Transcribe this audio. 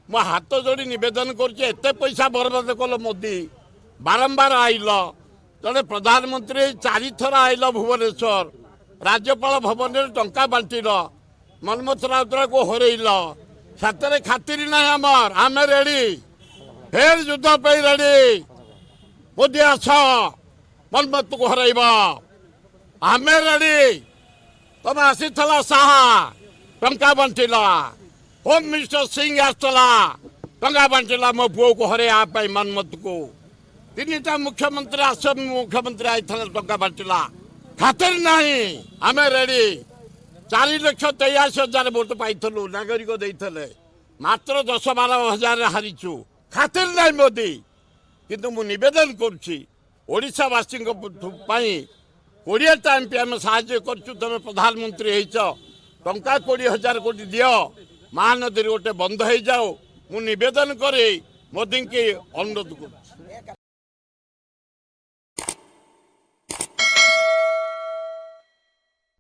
मो हाथ जोड़ी नवेदन करते पैसा बर्बाद कल मोदी बारंबार आइल जड़े प्रधानमंत्री 4 थर आइल भुवनेश्वर राज्यपाल भवन में टंका बांटिल मनमोहन राउतराय को हरइल सतरे खातिर ना आमर आम रेडी फिर युद्ध पे रेडी मोदी आस मनमोहन को हरइब आम रेडी तुम आसी साहा टंका बांटिला होम मिनिस्टर सिंह आसला टंका बांटिला मो पुओ को हरे मनमत को 3टा मुख्यमंत्री आसम मुख्यमंत्री आई टंका बांटिला खातिर नहीं आम रेडी 4,83,000 भोट पाइलु नागरिक देते मात्र 10-12 हजार हारीचु खातिर नहीं मोदी किंतु मु निवेदन करुशावासी 20टा एमपी आम साहाय्य करछु तुम प्रधानमंत्री टंका 20,000 कोटी दियो महानदी गोटे बंद हो जाओ मु निवेदन करे मोदी की अनुरोध कर।